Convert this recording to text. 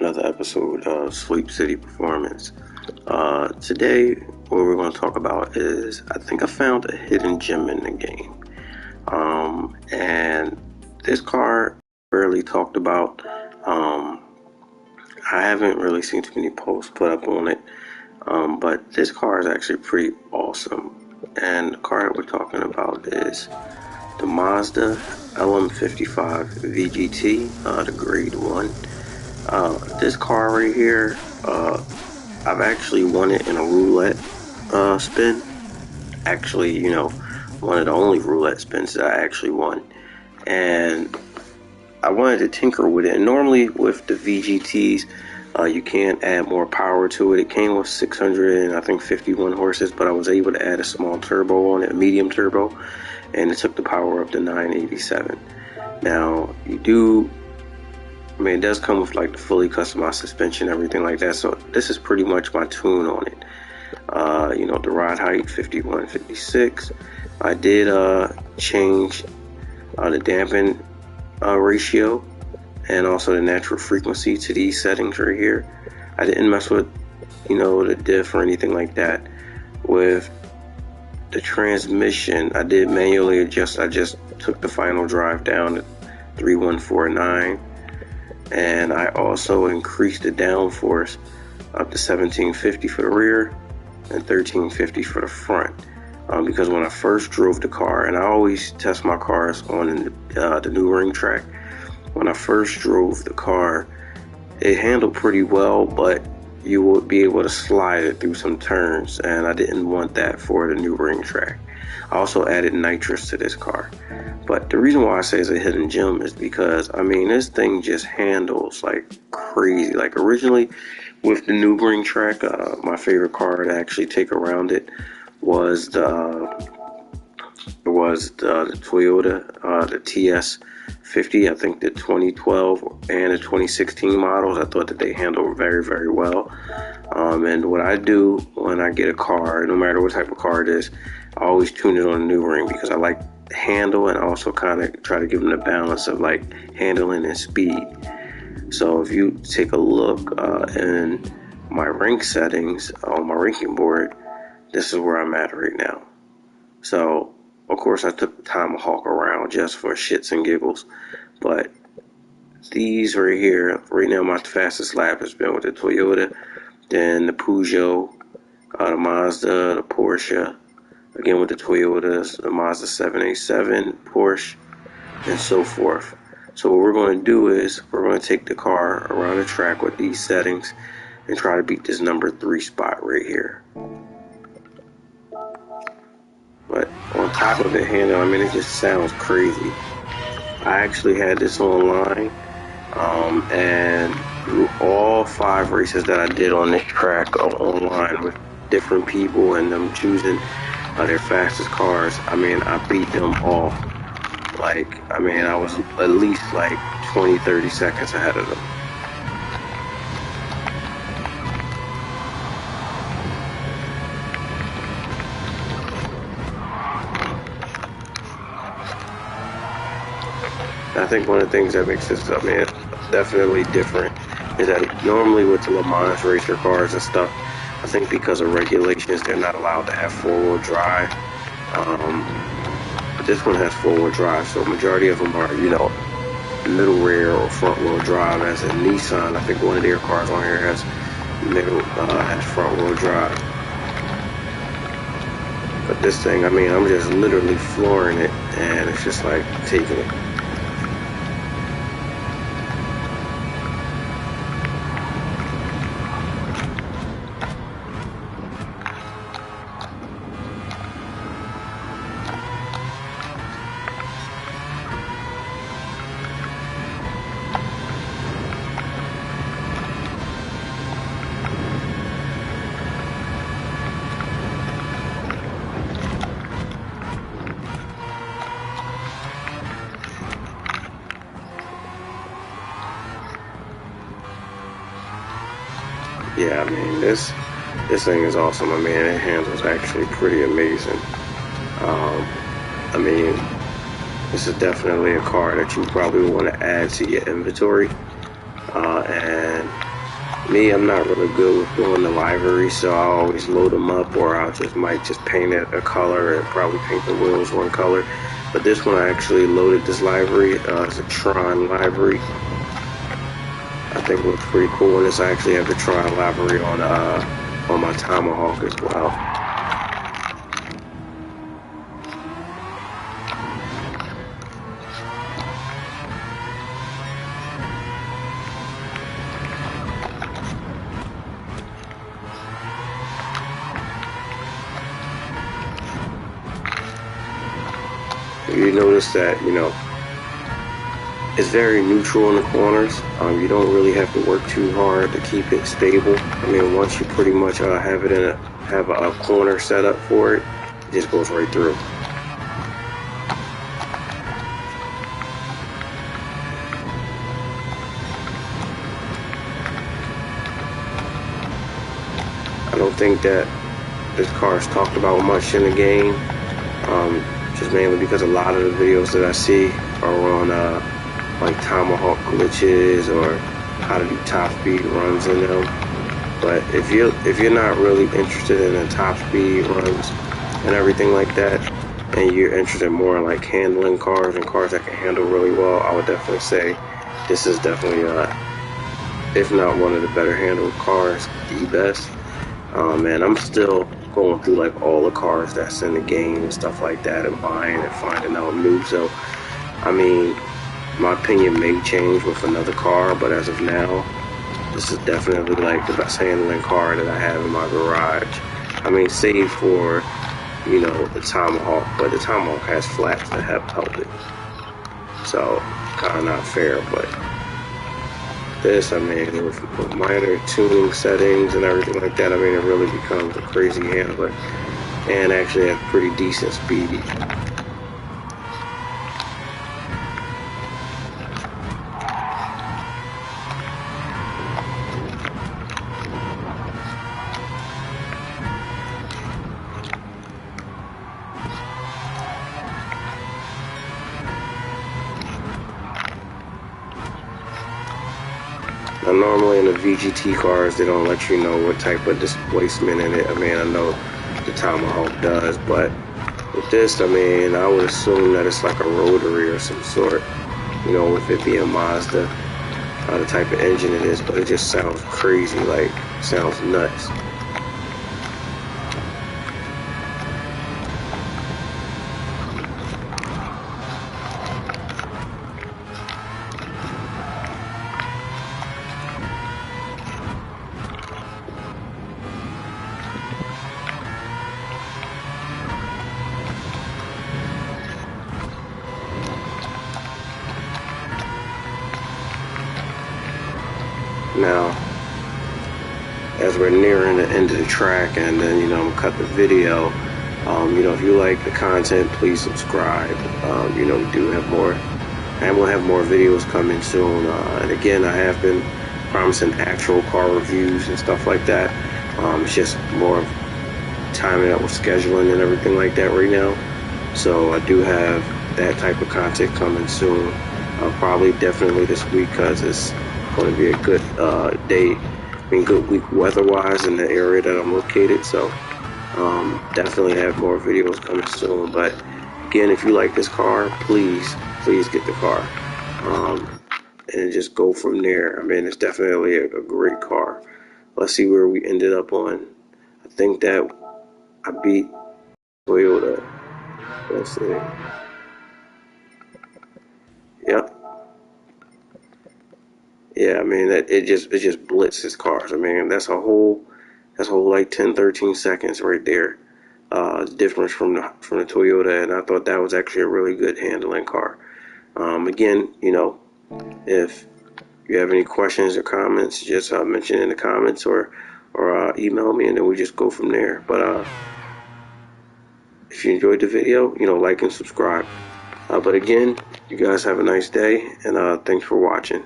another episode of Sleep City Performance. Today, what we're going to talk about is I think I found a hidden gem in the game. And this car rarely talked about. I haven't really seen too many posts put up on it. But this car is actually pretty awesome. And the car that we're talking about is the Mazda LM55 VGT, the grade 1. This car right here, I've actually won it in a roulette spin. Actually, one of the only roulette spins that I actually won. And I wanted to tinker with it. And normally with the VGTs, you can add more power to it. It came with 651 horses, but I was able to add a small turbo on it, a medium turbo, and it took the power up to 987. Now, it does come with like the fully customized suspension, everything like that. So this is pretty much my tune on it. The ride height 51, 56. I did change the dampen ratio and also the natural frequency to these settings right here. I didn't mess with the diff or anything like that. With the transmission, I did manually adjust. I just took the final drive down to 3149, and I also increased the downforce up to 1750 for the rear and 1350 for the front. Because when I first drove the car, and I always test my cars on the new ring track, when I first drove the car, it handled pretty well, but you would be able to slide it through some turns, and I didn't want that for the new ring track. I also added nitrous to this car. But the reason why I say it's a hidden gem is because, this thing just handles like crazy. Like originally with the new ring track, my favorite car to actually take around it was the Toyota, the TS50. I think the 2012 and the 2016 models, I thought that they handled very, very well. And what I do when I get a car, no matter what type of car it is, I always tune it on the new ring because I like the handle, and I also kind of try to give them the balance of like handling and speed. So if you take a look in my rank settings on my ranking board, this is where I'm at right now. So, of course, I took the time to hawk around just for shits and giggles. But these right here, right now, my fastest lap has been with the Toyota, then the Peugeot, the Mazda, the Porsche, again with the Toyotas, the Mazda 787, Porsche, and so forth. So what we're going to do is we're going to take the car around the track with these settings and try to beat this number 3 spot right here. But on top of it, it just sounds crazy. I actually had this online, and through all 5 races that I did on this track online with different people and them choosing their fastest cars, I beat them all. I was at least like 20-30 seconds ahead of them. I think one of the things that makes this definitely different is that normally with the Le Mans racer cars and stuff, I think because of regulations, they're not allowed to have 4-wheel drive. But this one has 4-wheel drive, so majority of them are, middle rear or front wheel drive. As in Nissan, I think one of their cars on here has front wheel drive. But this thing, I'm just literally flooring it, and it's just like taking it. Yeah, this thing is awesome. It handles actually pretty amazing. This is definitely a car that you probably want to add to your inventory. And Me, I'm not really good with doing the livery, so I always load them up, or might just paint it a color and probably paint the wheels one color. But this one, I actually loaded this livery. It's a Tron livery. I think it looks pretty cool, and this I actually have the Tron livery on my Tomahawk as well. You notice that, it's very neutral in the corners. You don't really have to work too hard to keep it stable. I mean, once you pretty much have a corner set up for it, it just goes right through. I don't think that this car is talked about much in the game, just mainly because a lot of the videos that I see are on like Tomahawk glitches or how to do top speed runs in them. But if you're not really interested in the top speed runs and everything like that, and you're interested more in like handling cars and cars that can handle really well, I would definitely say this is definitely if not one of the better handled cars, the best. And I'm still going through like all the cars that's in the game and stuff like that, and buying and finding out new. So I mean, my opinion may change with another car, but as of now, this is definitely like the best handling car that I have in my garage. I mean, save for, the Tomahawk, but the Tomahawk has flaps that have held it. So, kind of not fair, but this, I mean, with minor tuning settings and everything like that, I mean, it really becomes a crazy handler and actually has pretty decent speed. Now, normally in the VGT cars, they don't let you know what type of displacement in it. I mean, I know the Tomahawk does, but with this, I mean, I would assume that it's like a rotary or some sort, with it being Mazda, the type of engine it is, but it just sounds crazy, like, sounds nuts. Now, as we're nearing the end of the track, and then I'm gonna cut the video. If you like the content, please subscribe. We do have more, and we'll have more videos coming soon. And again, I have been promising actual car reviews and stuff like that. It's just more of timing up with scheduling and everything like that right now. So I do have that type of content coming soon. Probably definitely this week, because it's going to be a good day. Good week weather-wise in the area that I'm located. So definitely have more videos coming soon. But again, if you like this car, please get the car, and just go from there. I mean, it's definitely a great car. Let's see where we ended up on. I think that I beat Toyota. Let's see. Yep. Yeah, I mean, it just blitzes cars. I mean, that's a whole like 10, 13 seconds right there. Difference from the Toyota, and I thought that was actually a really good handling car. Again, if you have any questions or comments, just mention in the comments or email me, and then we just go from there. But if you enjoyed the video, like and subscribe. But again, you guys have a nice day, and thanks for watching.